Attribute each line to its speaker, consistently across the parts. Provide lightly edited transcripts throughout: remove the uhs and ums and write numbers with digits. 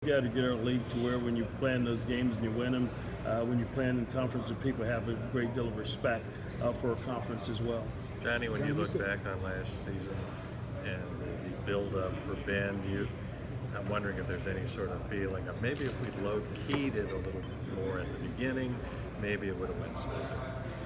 Speaker 1: You got to get our league to where when you plan those games and you win them, when you plan in conference, that people have a great deal of respect for a conference as well.
Speaker 2: Johnny, when you look back on last season and the build-up for Ben, I'm wondering if there's any sort of feeling of maybe if we'd low-keyed it a little more at the beginning, maybe it would have went smoother.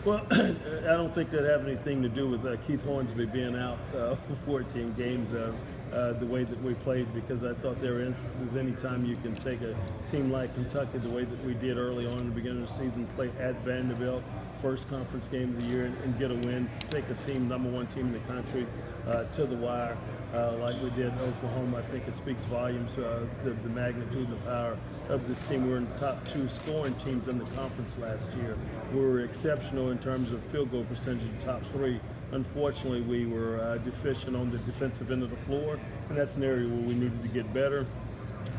Speaker 1: Well, I don't think that have anything to do with Keith Hornsby being out for 14 games the way that we played, because I thought there were instances anytime you can take a team like Kentucky the way that we did early on in the beginning of the season, play at Vanderbilt, first conference game of the year, and get a win, take a team, #1 team in the country, to the wire. Like we did Oklahoma. I think it speaks volumes the magnitude and the power of this team. We were in the top 2 scoring teams in the conference last year. We were exceptional in terms of field goal percentage, top 3. Unfortunately, we were deficient on the defensive end of the floor, and that's an area where we needed to get better.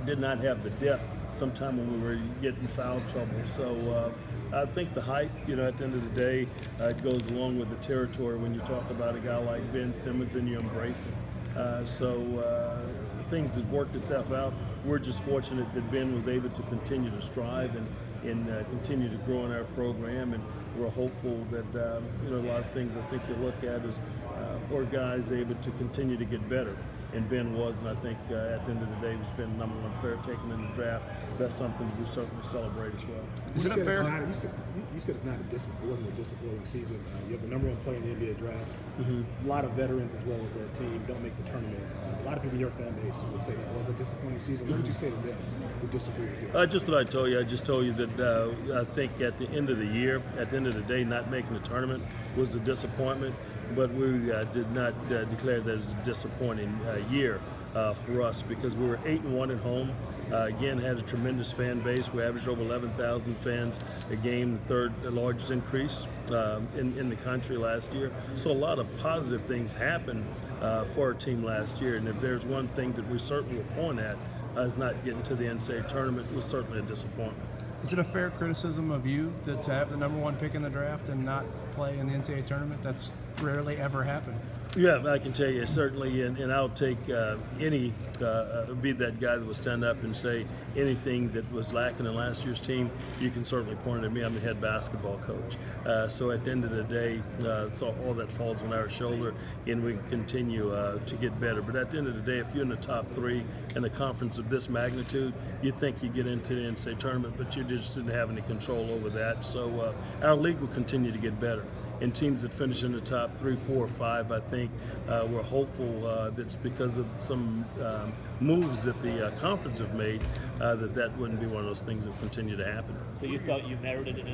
Speaker 1: Did not have the depth sometime when we were getting foul trouble. So I think the hype, at the end of the day, it goes along with the territory when you talk about a guy like Ben Simmons and you embrace it. Things has worked itself out. We're just fortunate that Ben was able to continue to strive and continue to grow in our program, and we're hopeful that a lot of things I think you look at is our guys able to continue to get better, and Ben was, and I think at the end of the day, he's been #1 player taken in the draft. That's something we certainly celebrate as well.
Speaker 3: You said it's not it wasn't a disappointing season. You have the #1 player in the NBA draft. A lot of veterans as well with that team don't make the tournament. A lot of people in your fan base would say that was a disappointing season. What would you say to them who disagree with you?
Speaker 1: Just what I told you. I just told you that I think at the end of the year, at the end of the day, not making the tournament was a disappointment, but we did not declare that as a disappointing year for us, because we were 8-1 at home. Again, had a tremendous fan base. We averaged over 11,000 fans a game, the 3rd largest increase in the country last year. So a lot of positive things happened for our team last year. And if there's one thing that we certainly will point at is not getting to the NCAA tournament, was certainly a disappointment.
Speaker 4: Is it a fair criticism of you that to have the #1 pick in the draft and not play in the NCAA tournament? That's rarely ever happened.
Speaker 1: Yeah, I can tell you certainly, and I'll take any be that guy that will stand up and say anything that was lacking in last year's team. You can certainly point at me. I'm the head basketball coach, so at the end of the day, so all that falls on our shoulder, and we continue to get better. But at the end of the day, if you're in the top 3 in a conference of this magnitude, you think you get into the NCAA tournament, but you just didn't have any control over that. So our league will continue to get better. And teams that finish in the top 3, 4, or 5, I think we're hopeful that because of some moves that the conference have made, that wouldn't be one of those things that continue to happen.
Speaker 5: So you thought you merited an